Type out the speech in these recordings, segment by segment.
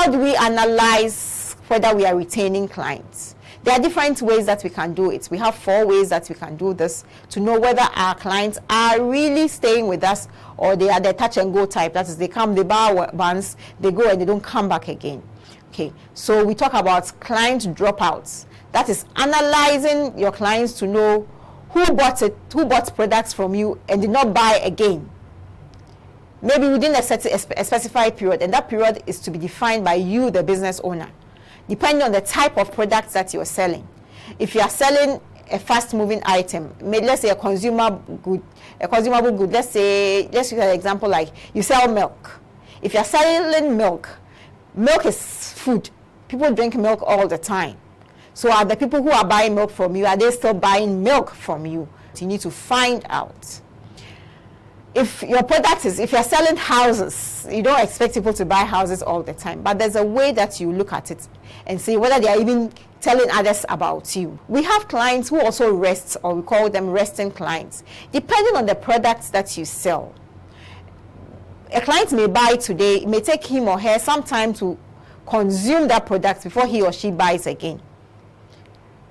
how do we analyze whether we are retaining clients? There are different ways that we can do it. We have 4 ways that we can do this to know whether our clients are really staying with us or they are the touch and go type. That is, they come, they buy once, they go and they don't come back again. Okay, so we talk about client dropouts. That is analyzing your clients to know who bought products from you and did not buy again. Maybe within a specified period, and that period is to be defined by you, the business owner, depending on the type of products that you're selling. If you are selling a fast-moving item, let's say a consumable good. Let's use an example like you sell milk. If you're selling milk, milk is food. People drink milk all the time. So are the people who are buying milk from you, are they still buying milk from you? You need to find out. If your product is, if you're selling houses, you don't expect people to buy houses all the time, but there's a way that you look at it and see whether they are even telling others about you. We have clients who also rest, or we call them resting clients, depending on the products that you sell. A client may buy today, it may take him or her some time to consume that product before he or she buys again.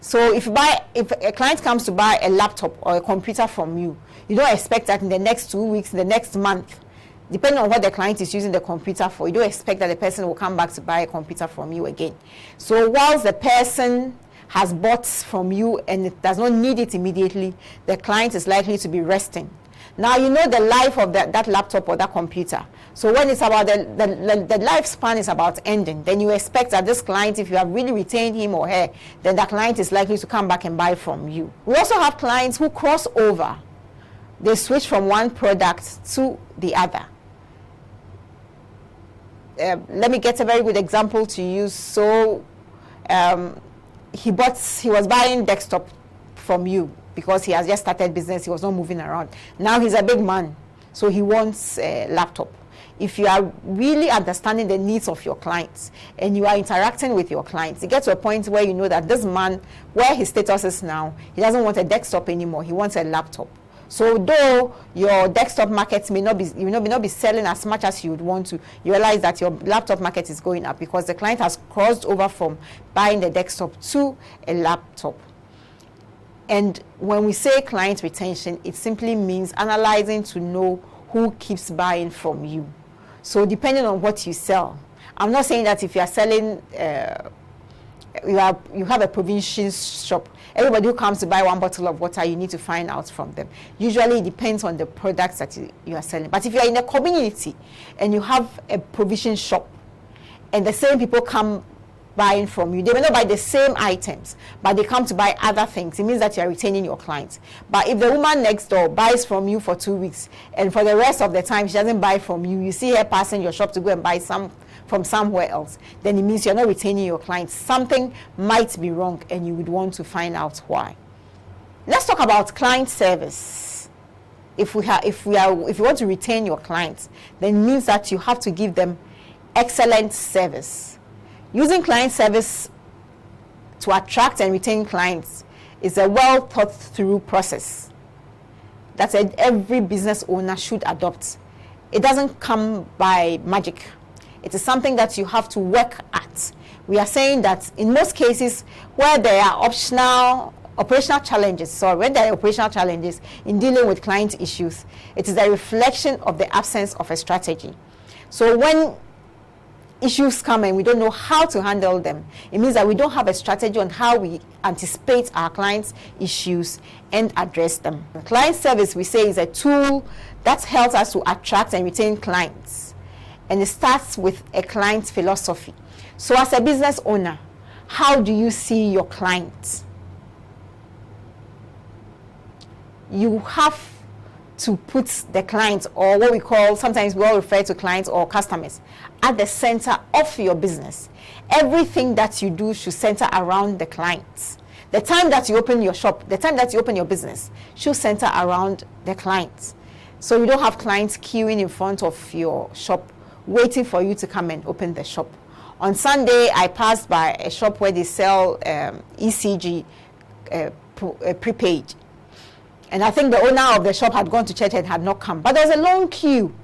So if a client comes to buy a laptop or a computer from you, you don't expect that in the next 2 weeks, in the next month, depending on what the client is using the computer for, you don't expect that the person will come back to buy a computer from you again. So whilst the person has bought from you and it does not need it immediately, the client is likely to be resting. Now you know the life of that laptop or that computer. So when it's about the lifespan is about ending, then you expect that this client, if you have really retained him or her, then that client is likely to come back and buy from you. We also have clients who cross over. They switch from one product to the other. Let me get a very good example to use. So he was buying desktop from you because he has just started business. He was not moving around. Now he's a big man, so he wants a laptop. If you are really understanding the needs of your clients and you are interacting with your clients, it gets to a point where you know that this man, where his status is now, he doesn't want a desktop anymore. He wants a laptop. So though your desktop markets may not be selling as much as you would want to, you realize that your laptop market is going up because the client has crossed over from buying the desktop to a laptop. And when we say client retention, it simply means analyzing to know who keeps buying from you. So depending on what you sell, I'm not saying that if you are selling, you have a provision shop, everybody who comes to buy one bottle of water, you need to find out from them. Usually it depends on the products that you are selling. But if you are in a community and you have a provision shop and the same people come buying from you, they may not buy the same items, but they come to buy other things. It means that you are retaining your clients. But if the woman next door buys from you for 2 weeks and for the rest of the time she doesn't buy from you, you see her passing your shop to go and buy some from somewhere else, then it means you're not retaining your clients. Something might be wrong and you would want to find out why. Let's talk about client service. If you want to retain your clients, then it means that you have to give them excellent service. Using client service to attract and retain clients is a well thought through process that every business owner should adopt. It doesn't come by magic. It is something that you have to work at. We are saying that in most cases where there are operational challenges in dealing with client issues, it is a reflection of the absence of a strategy. So when issues come and we don't know how to handle them, it means that we don't have a strategy on how we anticipate our clients' issues and address them. Client service, we say, is a tool that helps us to attract and retain clients. And it starts with a client philosophy. So as a business owner, how do you see your clients? You have to put the clients, or what we call, sometimes we all refer to clients or customers, at the center of your business. Everything that you do should center around the clients. The time that you open your shop, the time that you open your business should center around the clients. So you don't have clients queuing in front of your shop waiting for you to come and open the shop. On Sunday, I passed by a shop where they sell ECG prepaid. And I think the owner of the shop had gone to church and had not come. But there was a long queue.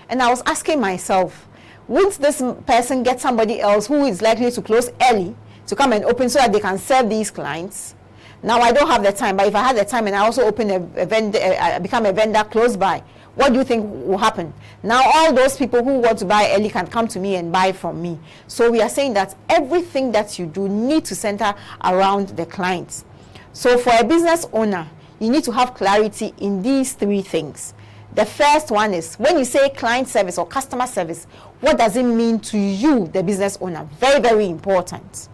And I was asking myself, Won't this person get somebody else who is likely to close early to come and open so that they can serve these clients? Now, I don't have the time, but if I had the time and I also open a vendor, become a vendor close by, what do you think will happen? Now, all those people who want to buy early can come to me and buy from me. So we are saying that everything that you do need to center around the clients. So for a business owner, you need to have clarity in these three things. The first one is, when you say client service or customer service, what does it mean to you, the business owner? Very, very important.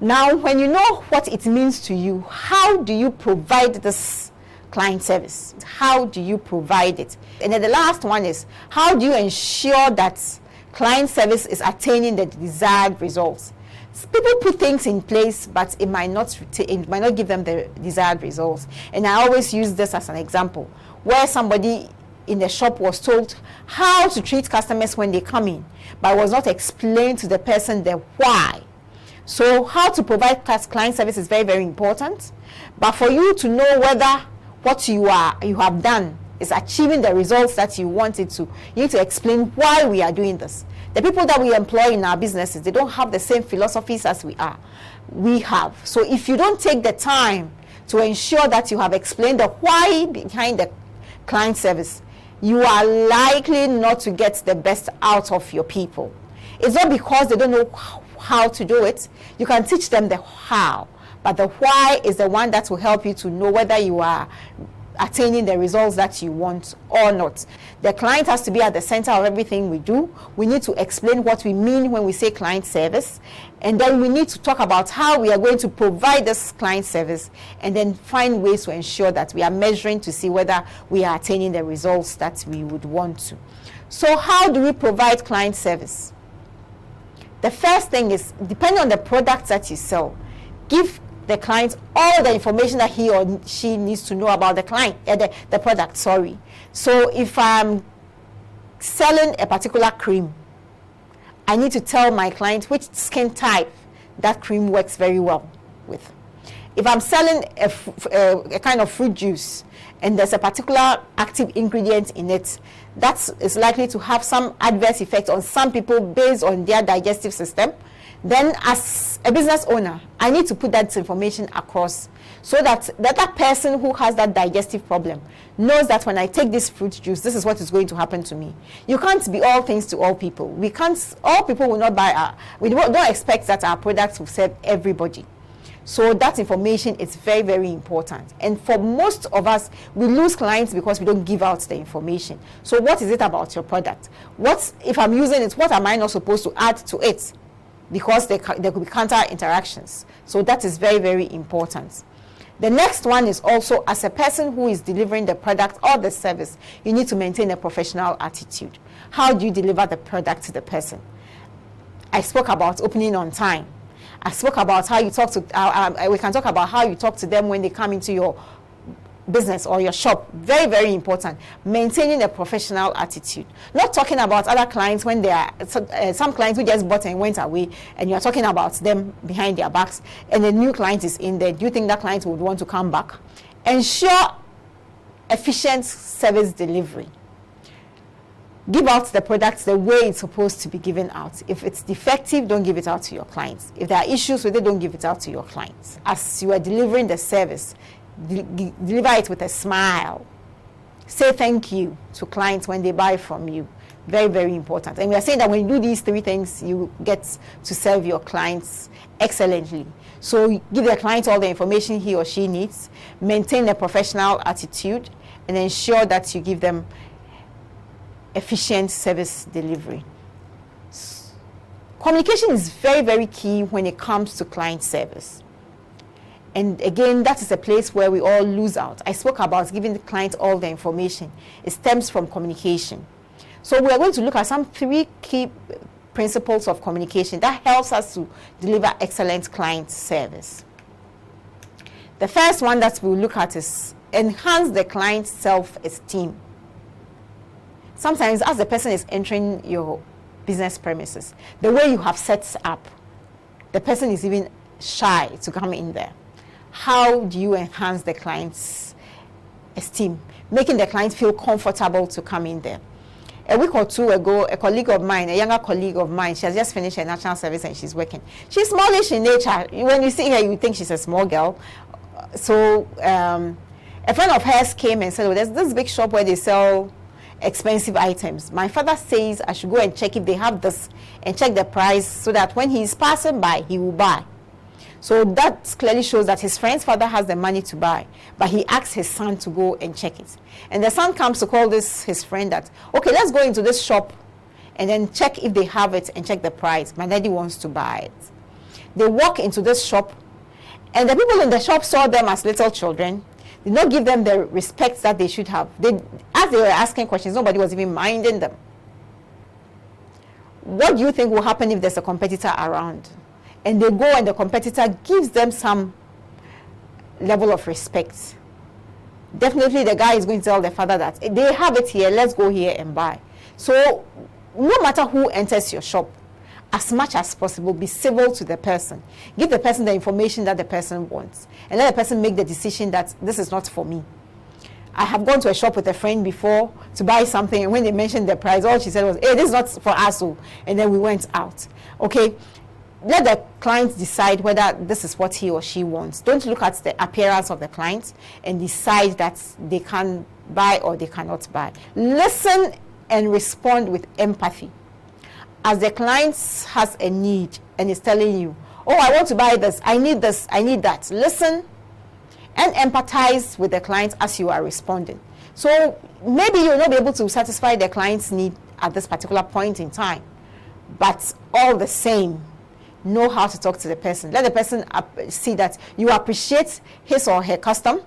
Now, when you know what it means to you, how do you provide this client service? How do you provide it? And then the last one is, how do you ensure that client service is attaining the desired results? People put things in place, but it might not give them the desired results. And I always use this as an example, where somebody in the shop was told how to treat customers when they come in, but was not explained to the person the why. So how to provide client service is very, very important. But for you to know whether what you have done is achieving the results that you want it to, you need to explain why we are doing this. The people that we employ in our businesses, they don't have the same philosophies as we have. So if you don't take the time to ensure that you have explained the why behind the client service, you are likely not to get the best out of your people. It's not because they don't know how to do it. You can teach them the how, but the why is the one that will help you to know whether you are attaining the results that you want or not. The client has to be at the center of everything we do. We need to explain what we mean when we say client service, and then we need to talk about how we are going to provide this client service, and then find ways to ensure that we are measuring to see whether we are attaining the results that we would want to. So how do we provide client service? The first thing is, depending on the products that you sell, give the client all the information that he or she needs to know about the product. So if I'm selling a particular cream, I need to tell my client which skin type that cream works very well with. If I'm selling a kind of fruit juice and there's a particular active ingredient in it that is likely to have some adverse effect on some people based on their digestive system, then as a business owner, I need to put that information across so that that person who has that digestive problem knows that when I take this fruit juice, this is what is going to happen to me. You can't be all things to all people. All people will not buy we don't expect that our products will serve everybody. So that information is very, very important. And for most of us, we lose clients because we don't give out the information. So what is it about your product? If I'm using it, what am I not supposed to add to it? Because there could be counter interactions. So that is very, very important. The next one is also, as a person who is delivering the product or the service, you need to maintain a professional attitude. How do you deliver the product to the person? I spoke about opening on time. I spoke about how you talk to, we can talk about how you talk to them when they come into your business or your shop. Very, very important. Maintaining a professional attitude. Not talking about other clients when they are some clients who just bought and went away, and you're talking about them behind their backs, and a new client is in there. Do you think that client would want to come back? Ensure efficient service delivery. Give out the products the way it's supposed to be given out. If it's defective, don't give it out to your clients. If there are issues with it, don't give it out to your clients. As you are delivering the service, deliver it with a smile. Say thank you to clients when they buy from you. Very, very important. And we are saying that when you do these three things, you get to serve your clients excellently. So give the client all the information he or she needs, maintain a professional attitude, and ensure that you give them efficient service delivery. Communication is very, very key when it comes to client service. And again, that is a place where we all lose out. I spoke about giving the client all the information. It stems from communication. So we are going to look at some 3 key principles of communication that helps us to deliver excellent client service. The first one that we'll look at is enhance the client's self-esteem. Sometimes as the person is entering your business premises, the way you have set up, the person is even shy to come in there. How do you enhance the client's esteem, making the client feel comfortable to come in there? a week or two ago, a colleague of mine, a younger colleague of mine, she has just finished her national service and she's working. She's smallish in nature. When you see her, you think she's a small girl. So a friend of hers came and said, "Oh, there's this big shop where they sell expensive items. My father says I should go and check if they have this and check the price so that when he's passing by, he will buy." So that clearly shows that his friend's father has the money to buy, but he asks his son to go and check it. And the son comes to call his friend that, "Okay, let's go into this shop and then check if they have it and check the price. My daddy wants to buy it." They walk into this shop, and the people in the shop saw them as little children, did not give them the respect that they should have. As they were asking questions, nobody was even minding them. What do you think will happen if there's a competitor around? And they go and the competitor gives them some level of respect. Definitely the guy is going to tell the father that they have it here, let's go here and buy. So no matter who enters your shop, as much as possible, be civil to the person. Give the person the information that the person wants. And let the person make the decision that this is not for me. I have gone to a shop with a friend before to buy something, and when they mentioned the price, all she said was, "Hey, this is not for us." And then we went out. Okay? Let the client decide whether this is what he or she wants. Don't look at the appearance of the client and decide that they can buy or they cannot buy. Listen and respond with empathy. As the client has a need and is telling you, "Oh, I want to buy this, I need that." Listen and empathize with the client as you are responding. So maybe you'll not be able to satisfy the client's need at this particular point in time, but all the same, know how to talk to the person. Let the person see that you appreciate his or her custom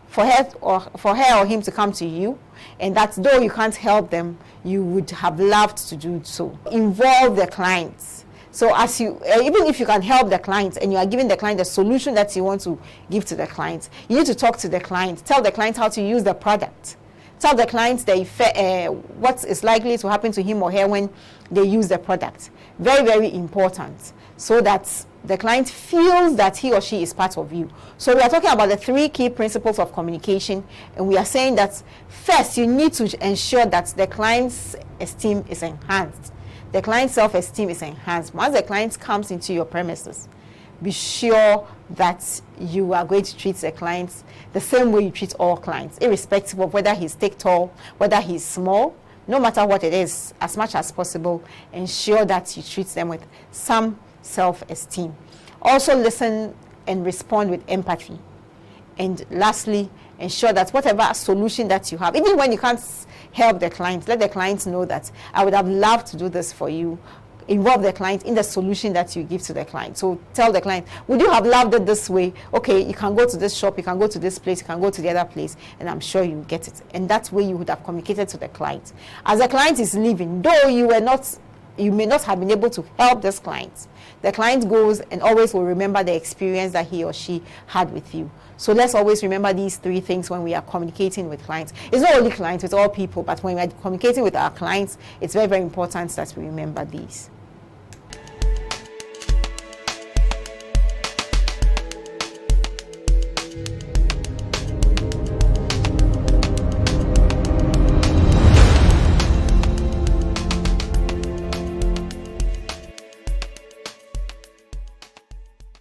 for her or him to come to you, and that though you can't help them, you would have loved to do so. Involve the clients. So as you, even if you can help the client and you are giving the client the solution that you want to give to the client, you need to talk to the client. Tell the client how to use the product. Tell the client the effect, what is likely to happen to him or her when they use the product. Very, very important, so that the client feels that he or she is part of you. So we are talking about the 3 key principles of communication, and we are saying that first you need to ensure that the client's esteem is enhanced. The client's self-esteem is enhanced. Once the client comes into your premises, be sure that you are going to treat the clients the same way you treat all clients, irrespective of whether he's tall, whether he's small. No matter what it is, as much as possible, ensure that you treat them with some self-esteem. Also listen and respond with empathy. And lastly, ensure that whatever solution that you have, even when you can't help the client, let the client know that I would have loved to do this for you. Involve the client in the solution that you give to the client. So tell the client, would you have loved it this way? Okay, you can go to this shop, you can go to this place, you can go to the other place, and I'm sure you get it. And that way you would have communicated to the client. As the client is leaving, though you may not have been able to help this client, the client goes and always will remember the experience that he or she had with you. So let's always remember these 3 things when we are communicating with clients. It's not only clients, it's all people, but when we are communicating with our clients, it's very, very important that we remember these.